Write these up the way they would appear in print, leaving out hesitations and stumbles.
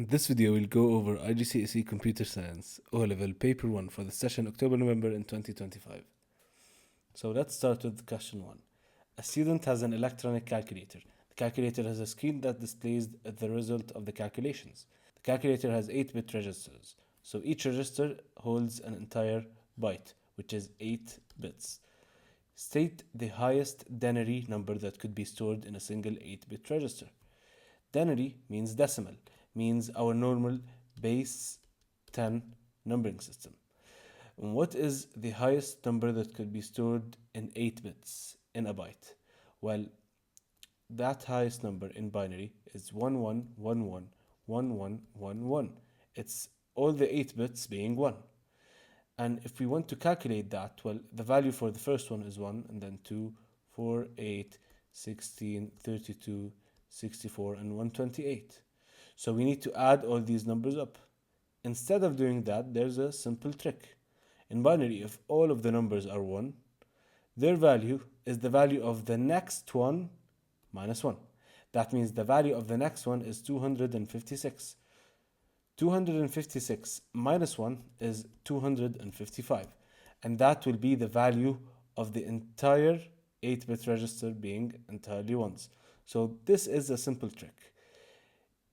In this video, we'll go over IGCSE Computer Science O-Level Paper 1 for the session October-November in 2025. So let's start with question 1. A student has an electronic calculator. The calculator has a screen that displays the result of the calculations. The calculator has 8-bit registers. So each register holds an entire byte, which is 8 bits. State the highest denary number that could be stored in a single 8-bit register. Denary means decimal, means our normal base 10 numbering system. And what is the highest number that could be stored in 8 bits in a byte? Well, that highest number in binary is 11111111. It's all the 8 bits being 1. And if we want to calculate that, well, the value for the first one is 1, and then 2, 4, 8, 16, 32, 64, and 128. So we need to add all these numbers up. Instead of doing that, there's a simple trick. In binary, if all of the numbers are 1, their value is the value of the next one minus 1. That means the value of the next one is 256. 256 minus 1 is 255. And that will be the value of the entire 8-bit register being entirely ones. So this is a simple trick.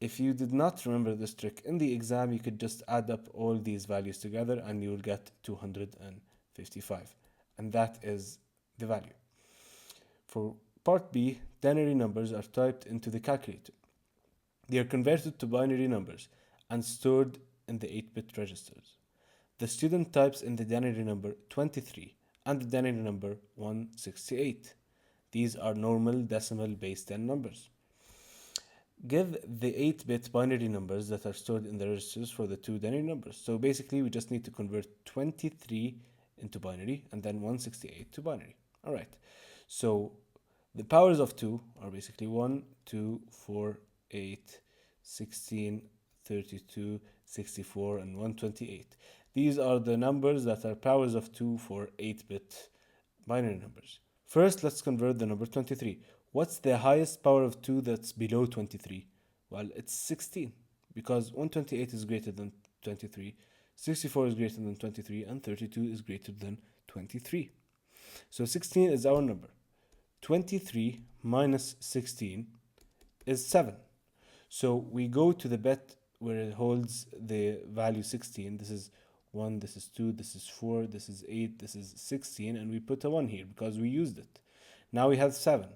If you did not remember this trick in the exam, you could just add up all these values together and you will get 255. And that is the value. For part B, denary numbers are typed into the calculator. They are converted to binary numbers and stored in the 8-bit registers. The student types in the denary number 23 and the denary number 168. These are normal decimal base 10 numbers. Give the 8-bit binary numbers that are stored in the registers for the two denary numbers. So basically, we just need to convert 23 into binary and then 168 to binary. All right. So the powers of 2 are basically 1, 2, 4, 8, 16, 32, 64, and 128. These are the numbers that are powers of 2 for 8-bit binary numbers. First, let's convert the number 23. What's the highest power of 2 that's below 23? Well, it's 16, because 128 is greater than 23, 64 is greater than 23, and 32 is greater than 23. So 16 is our number. 23 minus 16 is 7. So we go to the bit where it holds the value 16. This is 1, this is 2, this is 4, this is 8, this is 16, and we put a 1 here because we used it. Now we have 7.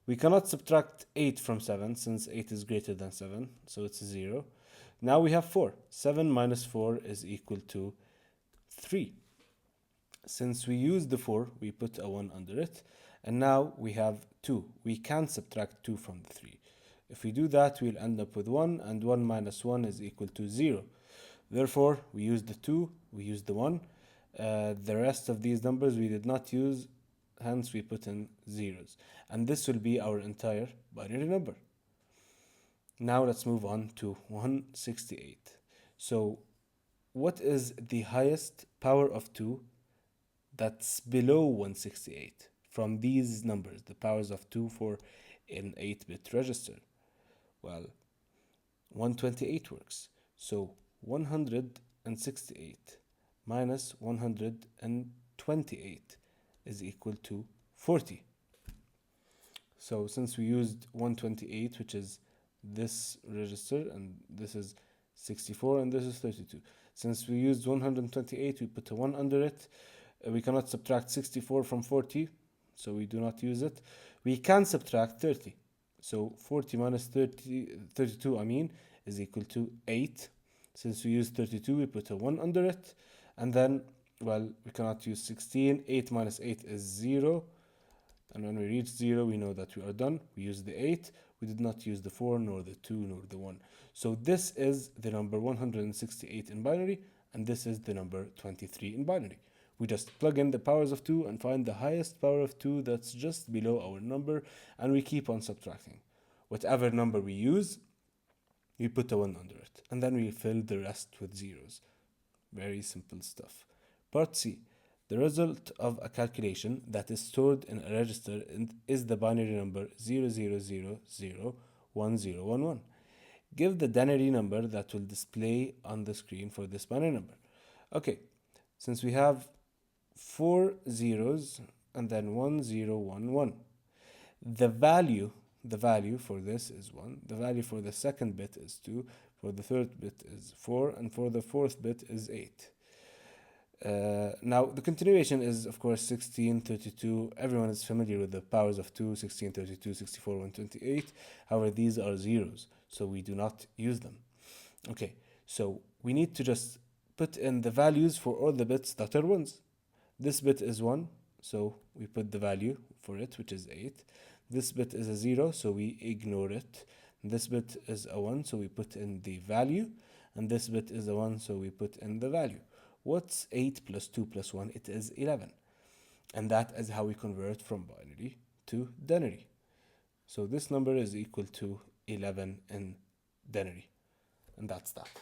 We cannot subtract 8 from 7 since 8 is greater than 7, so it's 0. Now we have 4. 7 minus 4 is equal to 3. Since we used the 4, we put a 1 under it. And now we have 2. We can subtract 2 from the 3. If we do that, we'll end up with 1, and 1 minus 1 is equal to 0. Therefore, we used the 2, we used the 1. The rest of these numbers we did not use, hence we put in zeros. And this will be our entire binary number. Now let's move on to 168. So what is the highest power of 2 that's below 168 from these numbers, the powers of 2 for an 8-bit register? Well, 128 works. So 168 minus 128 is equal to 40. So since we used 128, which is this register, and this is 64, and this is 32. Since we used 128, we put a 1 under it. We cannot subtract 64 from 40, so we do not use it. We can subtract 30. So 40 minus 32 is equal to 8. Since we used 32, we put a 1 under it. And then, well, we cannot use 16. 8 minus 8 is 0. And when we reach 0, we know that we are done. We use the 8. We did not use the 4, nor the 2, nor the 1. So this is the number 168 in binary, and this is the number 23 in binary. We just plug in the powers of 2 and find the highest power of 2 that's just below our number, and we keep on subtracting. Whatever number we use, we put a 1 under it, and then we fill the rest with zeros. Very simple stuff. Part C. The result of a calculation that is stored in a register is the binary number 00001011. Give the denary number that will display on the screen for this binary number. Okay, since we have 4 zeros and then 1 0 1 1, the value for this is 1, the value for the second bit is 2, for the third bit is 4, and for the fourth bit is 8. Now the continuation is of course 16, 32. Everyone is familiar with the powers of 2, 16, 32, 64, 128. However, these are zeros, so we do not use them. Okay, so we need to just put in the values for all the bits that are ones. This bit is 1, so we put the value for it, which is 8. This bit is a 0, so we ignore it. This bit is a 1, so we put in the value. And this bit is a 1, so we put in the value. What's 8 plus 2 plus 1? It is 11. And that is how we convert from binary to denary. So this number is equal to 11 in denary. And that's that.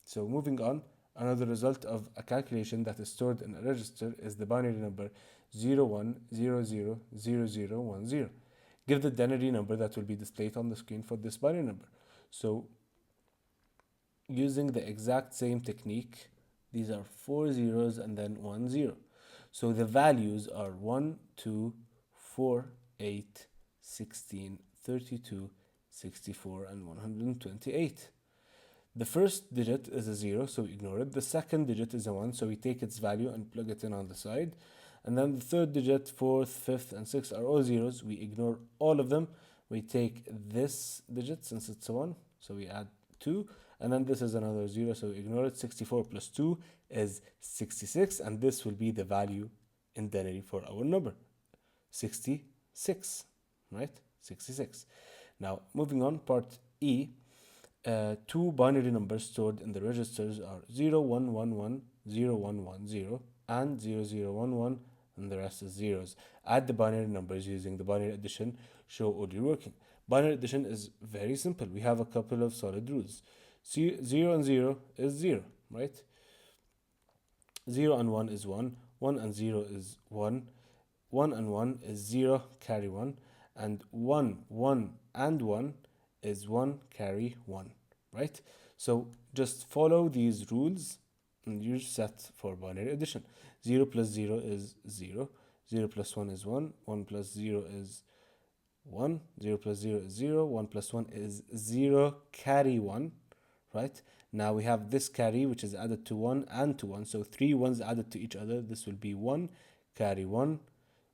So moving on, another result of a calculation that is stored in a register is the binary number 01000010. Give the denary number that will be displayed on the screen for this binary number. So using the exact same technique, these are 4 zeros and then 1 0. So the values are 1, 2, 4, 8, 16, 32, 64, and 128. The first digit is a 0, so we ignore it. The second digit is a 1, so we take its value and plug it in on the side. And then the third digit, fourth, fifth, and sixth are all zeros. We ignore all of them. We take this digit, since it's a 1, so we add 2. And then this is another 0, so we ignore it. 64 plus 2 is 66, and this will be the value in denary for our number. 66, right? 66. Now, moving on, part E. Two binary numbers stored in the registers are 0111, 0110, and 0011, and the rest is zeros. Add the binary numbers using the binary addition. Show order working. Binary addition is very simple. We have a couple of solid rules. 0 and 0 is 0, right? 0 and 1 is 1. 1 and 0 is 1. 1 and 1 is 0, carry 1. And 1, 1, and 1 is 1, carry 1, right? So just follow these rules and you're set for binary addition. 0 plus 0 is 0. 0 plus 1 is 1. 1 plus 0 is 1. 0 plus 0 is 0. 1 plus 1 is 0, carry 1, right? Now we have this carry, which is added to 1 and to 1. So 3 ones added to each other. This will be 1, carry 1.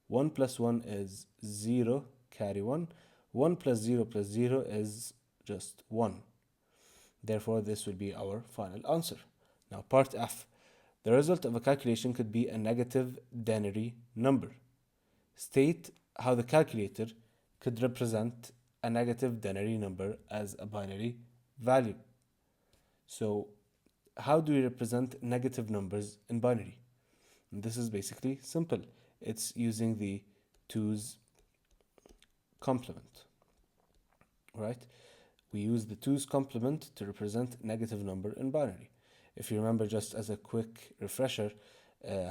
1 plus 1 is 0, carry 1. 1 plus 0 plus 0 is just 1. Therefore, this will be our final answer. Now, part F. The result of a calculation could be a negative denary number. State how the calculator could represent a negative denary number as a binary value. So, how do we represent negative numbers in binary? And this is basically simple. It's using the 2's complement, right? We use the 2's complement to represent negative number in binary. If you remember, just as a quick refresher,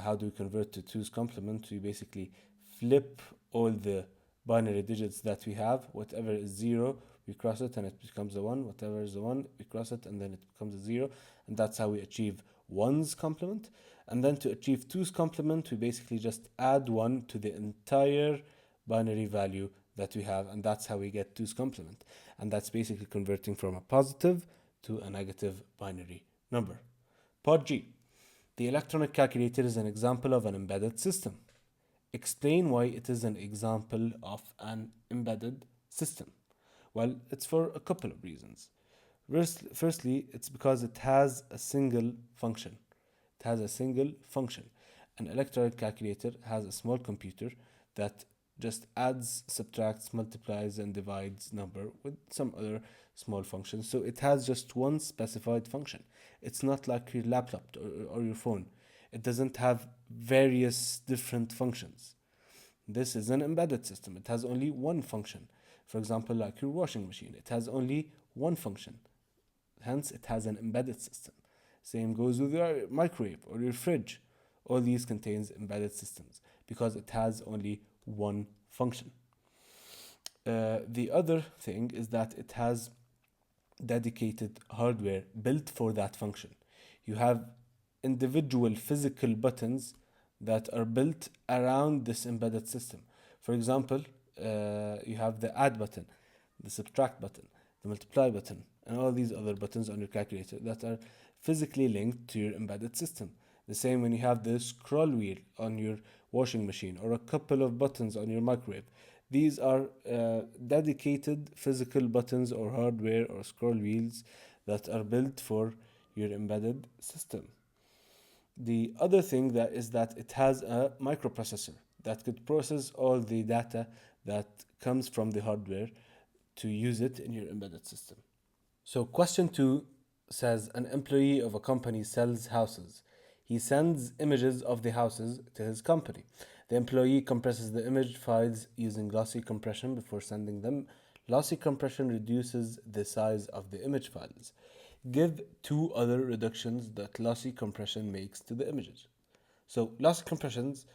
how do we convert to 2's complement? We basically flip all the binary digits that we have. Whatever is 0, we cross it and it becomes a 1. Whatever is a 1, we cross it and then it becomes a 0. And that's how we achieve 1's complement. And then to achieve 2's complement, we basically just add 1 to the entire binary value that we have, and that's how we get 2's complement. And that's basically converting from a positive to a negative binary number. Part G. The electronic calculator is an example of an embedded system. Explain why it is an example of an embedded system. Well, it's for a couple of reasons. Firstly, it's because it has a single function. It has a single function. An electronic calculator has a small computer that just adds, subtracts, multiplies, and divides number with some other small functions. So it has just one specified function. It's not like your laptop or your phone. It doesn't have various different functions. This is an embedded system. It has only one function. For example, like your washing machine, it has only one function. Hence, it has an embedded system. Same goes with your microwave or your fridge. All these contains embedded systems because it has only one function. The other thing is that it has dedicated hardware built for that function. You have individual physical buttons that are built around this embedded system. For example, you have the add button, the subtract button, the multiply button, and all these other buttons on your calculator that are physically linked to your embedded system. The same when you have the scroll wheel on your washing machine or a couple of buttons on your microwave. These are dedicated physical buttons or hardware or scroll wheels that are built for your embedded system. The other thing that is that it has a microprocessor that could process all the data that comes from the hardware to use it in your embedded system. So, question two says an employee of a company sells houses. He sends images of the houses to his company. The employee compresses the image files using lossy compression before sending them. Lossy compression reduces the size of the image files. Give two other reductions that lossy compression makes to the images. So, lossy compressions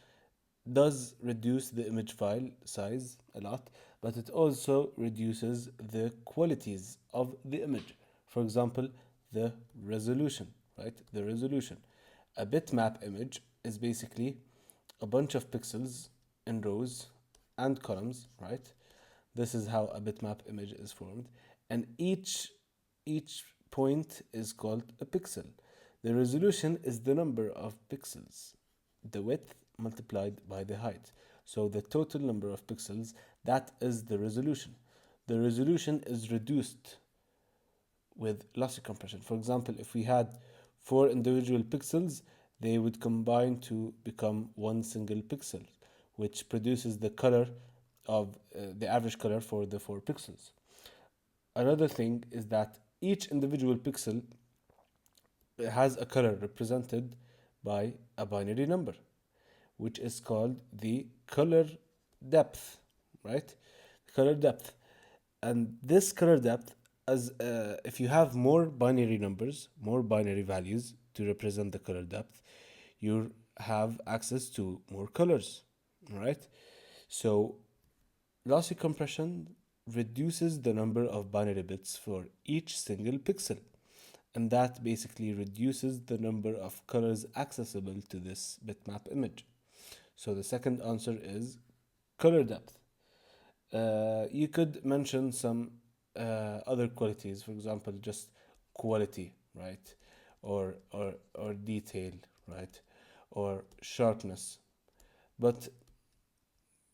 does reduce the image file size a lot, but it also reduces the qualities of the image. For example, the resolution, right? The resolution. A bitmap image is basically a bunch of pixels in rows and columns, right? This is how a bitmap image is formed, and each point is called a pixel. The resolution is the number of pixels, the width multiplied by the height. So the total number of pixels, that is the resolution. The resolution is reduced with lossy compression. For example, if we had four individual pixels, they would combine to become one single pixel, which produces the color of the average color for the four pixels. Another thing is that each individual pixel has a color represented by a binary number, which is called the color depth, right? Color depth. And this color depth, as if you have more binary numbers, more binary values to represent the color depth, you have access to more colors, right? So lossy compression reduces the number of binary bits for each single pixel, and that basically reduces the number of colors accessible to this bitmap image. So the second answer is color depth. You could mention some other qualities, for example, just quality, right? Or detail, right? Or sharpness. But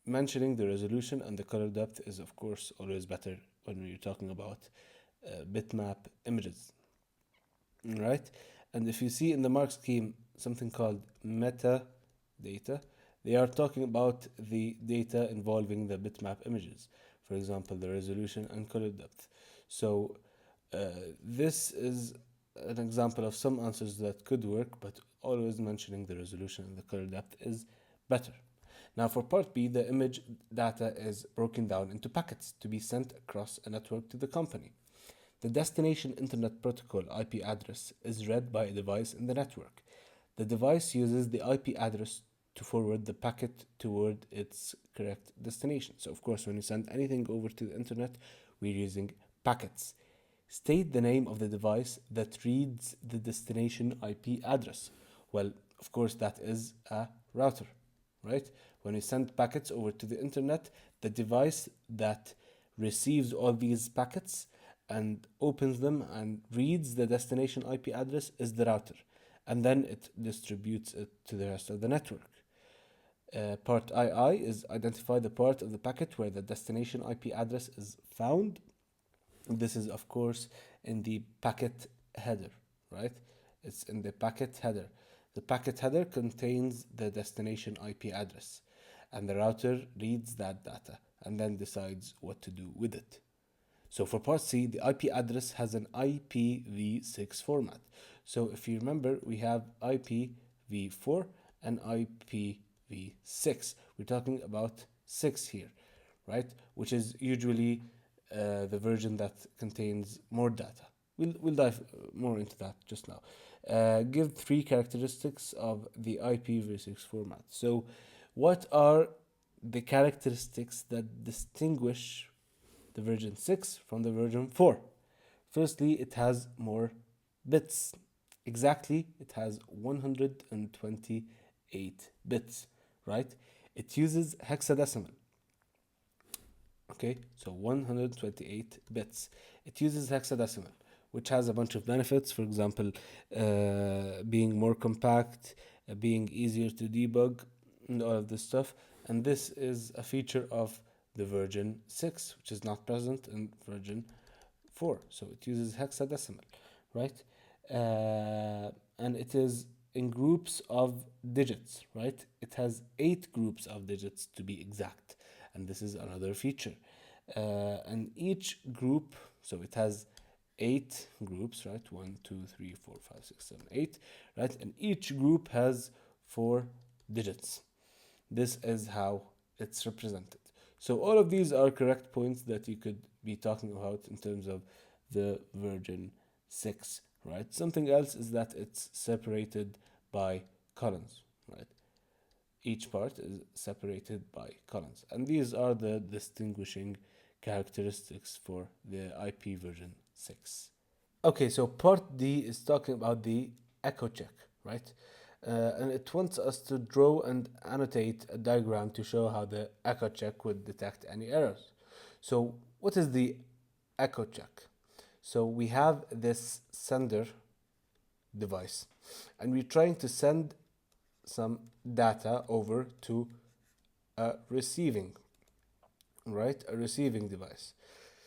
mentioning the resolution and the color depth is, of course, always better when we're talking about bitmap images, right? And if you see in the mark scheme something called metadata, they are talking about the data involving the bitmap images, for example, the resolution and color depth. So this is an example of some answers that could work, but always mentioning the resolution and the color depth is better. Now, for part B, the image data is broken down into packets to be sent across a network to the company. The destination internet protocol IP address is read by a device in the network. The device uses the IP address to forward the packet toward its correct destination. So, of course, when you send anything over to the internet, we're using packets. State the name of the device that reads the destination IP address. Well, of course, that is a router, right? When we send packets over to the internet, the device that receives all these packets and opens them and reads the destination IP address is the router, and then it distributes it to the rest of the network. Part II is identify the part of the packet where the destination IP address is found. This is, of course, in the packet header, right? It's in the packet header. The packet header contains the destination IP address, and the router reads that data and then decides what to do with it. So for part C, the IP address has an IPv6 format. So if you remember, we have IPv4 and IPv6. We're talking about 6 here, right? Which is usually the version that contains more data. We'll dive more into that just now. Give three characteristics of the IPv6 format. So, what are the characteristics that distinguish the version 6 from the version 4? Firstly, it has more bits. Exactly, it has 128 bits, right? It uses hexadecimal. Okay, so 128 bits. It uses hexadecimal, which has a bunch of benefits. For example, being more compact, being easier to debug, and all of this stuff. And this is a feature of the version 6, which is not present in version 4. So it uses hexadecimal, right? And it is in groups of digits, right? It has 8 groups of digits to be exact, and this is another feature. And each group, so it has 8 groups, right? 1, 2, 3, 4, 5, 6, 7, 8, right? And each group has 4 digits. This is how it's represented. So all of these are correct points that you could be talking about in terms of the version 6, right? Something else is that it's separated by columns, right? Each part is separated by columns. And these are the distinguishing characteristics for the IP version 6. Okay, so part D is talking about the echo check, right? And it wants us to draw and annotate a diagram to show how the echo check would detect any errors. So, what is the echo check? So, we have this sender device, and we're trying to send some data over to a receiving, right? A receiving device.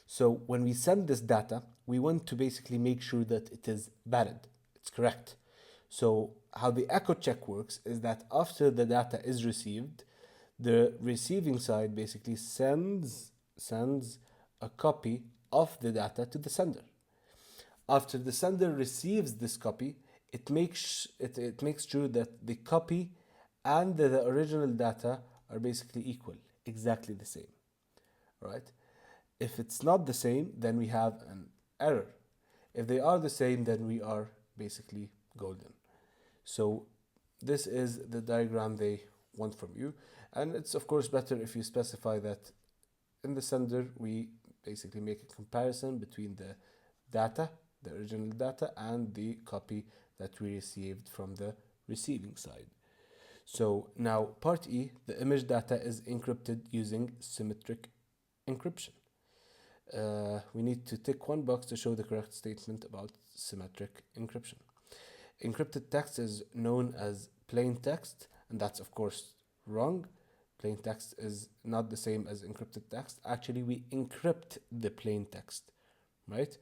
So when we send this data, we want to basically make sure that it is valid, it's correct. So how the echo check works is that after the data is received, the receiving side basically sends a copy of the data to the sender. After the sender receives this copy, it makes sure that the copy and the original data are basically equal, exactly the same, right? If it's not the same, then we have an error. If they are the same, then we are basically golden. So this is the diagram they want from you. And it's of course better if you specify that in the sender, we basically make a comparison between the data, the original data, and the copy that we received from the receiving side. So now part E, the image data is encrypted using symmetric encryption. We need to tick one box to show the correct statement about symmetric encryption. Encrypted text is known as plain text, and that's of course wrong. Plain text is not the same as encrypted text. Actually, we encrypt the plain text, right?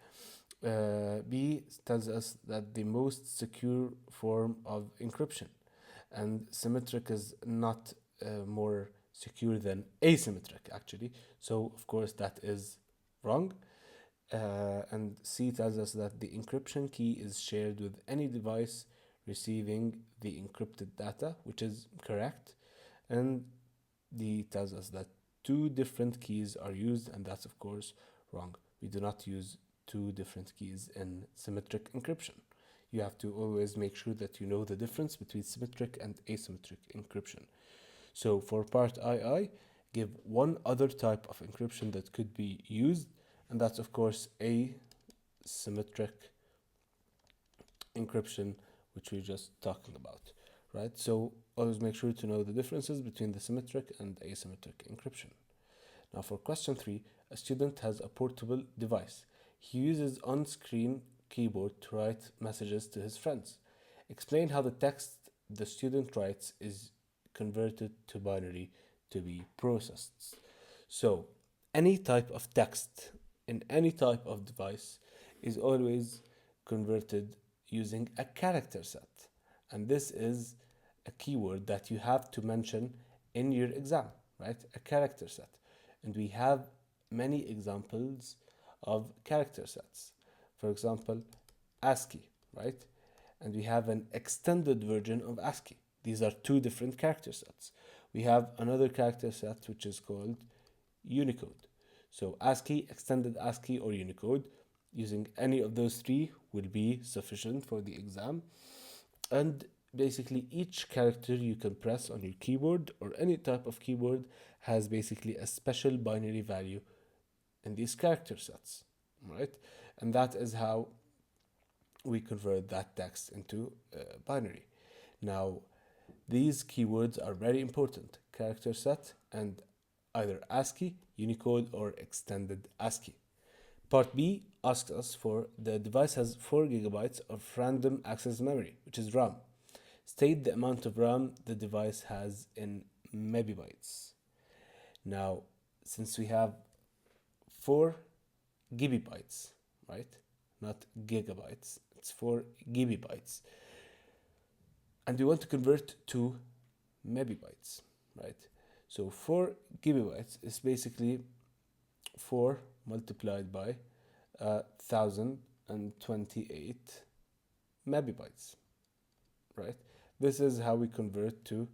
B tells us that the most secure form of encryption, and symmetric is not more secure than asymmetric, actually. So, of course, that is wrong. And C tells us that the encryption key is shared with any device receiving the encrypted data, which is correct. And D tells us that 2 different keys are used, and that's of course wrong. We do not use 2 different keys in symmetric encryption. You have to always make sure that you know the difference between symmetric and asymmetric encryption. So for part II, give one other type of encryption that could be used, and that's of course asymmetric encryption, which we're just talking about, right? So always make sure to know the differences between the symmetric and asymmetric encryption. Now for question 3, a student has a portable device. He uses on-screen keyboard to write messages to his friends. Explain how the text the student writes is converted to binary to be processed. So any type of text in any type of device is always converted using a character set. And this is a keyword that you have to mention in your exam, right? A character set. And we have many examples of character sets. For example, ASCII, right? And we have an extended version of ASCII. These are 2 different character sets. We have another character set which is called Unicode. So ASCII, extended ASCII, or Unicode, using any of those 3 will be sufficient for the exam. And basically each character you can press on your keyboard or any type of keyboard has basically a special binary value in these character sets, right? And that is how we convert that text into binary. Now, these keywords are very important: character set and either ASCII, Unicode, or extended ASCII. Part B asks us for the device has 4 gigabytes of random access memory, which is RAM. State the amount of RAM the device has in megabytes. Now, since we have 4 gigabytes, right? Not gigabytes, it's 4 gigabytes. And we want to convert to megabytes, right? So 4 gigabytes is basically 4 multiplied by 1028 megabytes, right? This is how we convert to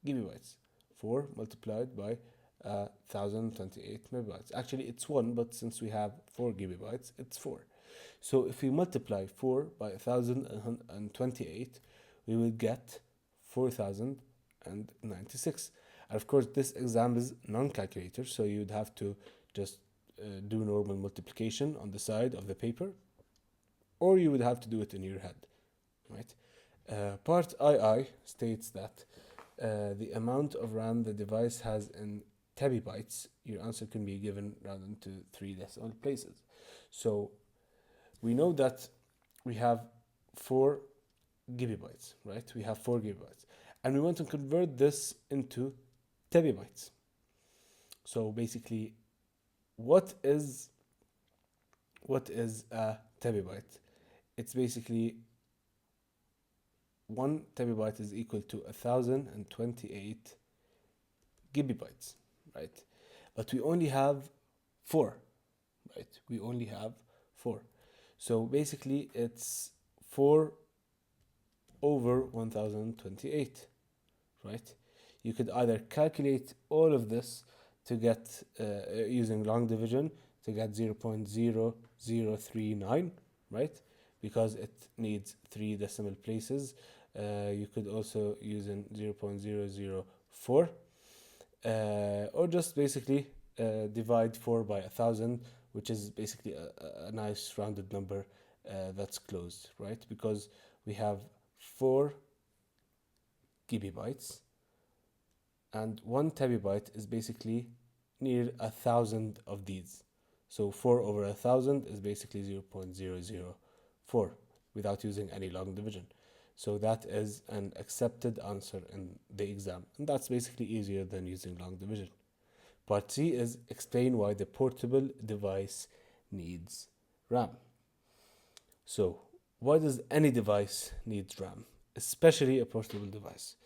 gigabytes. 4 multiplied by 1028 megabytes. Actually, it's 1, but since we have 4 gigabytes, it's 4. So if we multiply 4 by 1028, we will get 4096. And of course, this exam is non-calculator, so you'd have to just do normal multiplication on the side of the paper, or you would have to do it in your head, right? Part II states that the amount of RAM the device has in terabytes. Your answer can be given rounded to 3 decimal places. So we know that we have 4 gigabytes, right? We have 4 gigabytes, and we want to convert this into terabytes. So basically, what is a terabyte? It's basically 1 terabyte is equal to 1028 gigabytes, right? But we only have 4, right? We only have 4. So basically it's 4 over 1028, right? You could either calculate all of this to get using long division to get 0.0039, right? Because it needs 3 decimal places. You could also use in 0.004, or just basically divide 4 by 1000, which is basically a nice rounded number that's closed, right? Because we have 4 gigabytes, and 1 terabyte is basically near 1000 of these. So 4 over 1000 is basically 0.004 without using any long division. So that is an accepted answer in the exam, and that's basically easier than using long division. Part C is explain why the portable device needs RAM. So why does any device need RAM, especially a portable device?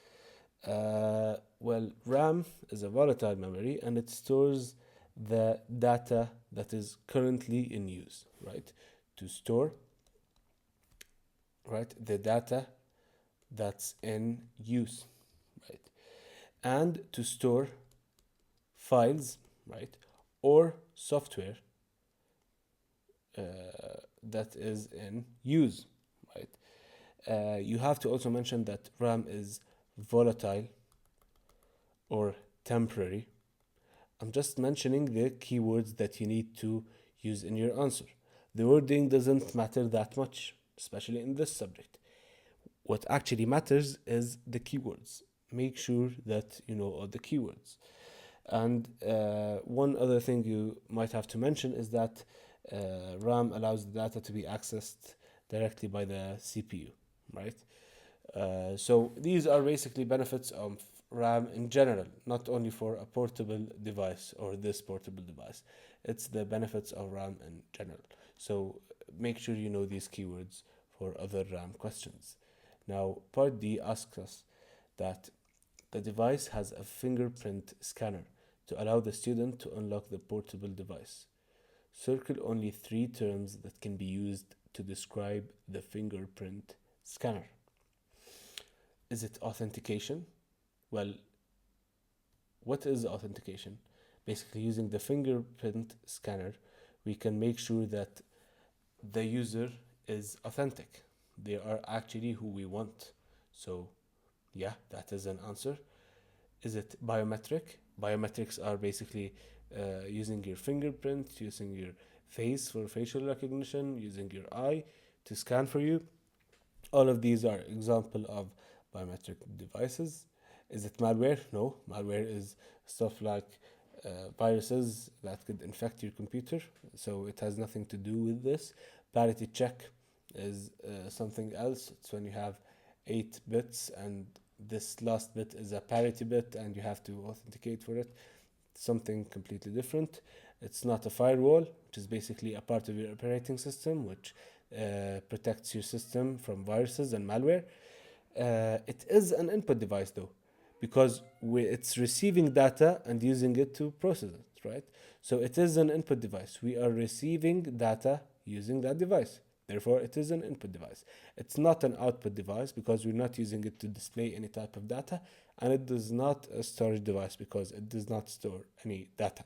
Well, RAM is a volatile memory, and it stores the data that is currently in use, right? To store, right, the data that's in use, right? And to store files, right, or software that is in use, right? You have to also mention that RAM is volatile or temporary. I'm just mentioning the keywords that you need to use in your answer. The wording doesn't matter that much, especially in this subject. What actually matters is the keywords. Make sure that you know all the keywords. And one other thing you might have to mention is that RAM allows the data to be accessed directly by the CPU, right? So these are basically benefits of RAM in general, not only for a portable device or this portable device. It's the benefits of RAM in general. So make sure you know these keywords for other RAM questions. Now, part D asks us that the device has a fingerprint scanner to allow the student to unlock the portable device. Circle only 3 terms that can be used to describe the fingerprint scanner. Is it authentication? Well, what is authentication? Basically, using the fingerprint scanner, we can make sure that the user is authentic. They are actually who we want. So, yeah, that is an answer. Is it biometric? Biometrics are basically using your fingerprint, using your face for facial recognition, using your eye to scan for you. All of these are example of biometric devices. Is it malware? No, malware is stuff like viruses that could infect your computer, so it has nothing to do with this. Parity check is something else. It's when you have 8 bits and this last bit is a parity bit and you have to authenticate for it. Something completely different. It's not a firewall, which is basically a part of your operating system which protects your system from viruses and malware. It is an input device though, because it's receiving data and using it to process it, right? So it is an input device. We are receiving data using that device. Therefore, it is an input device. It's not an output device because we're not using it to display any type of data, and it is not a storage device because it does not store any data.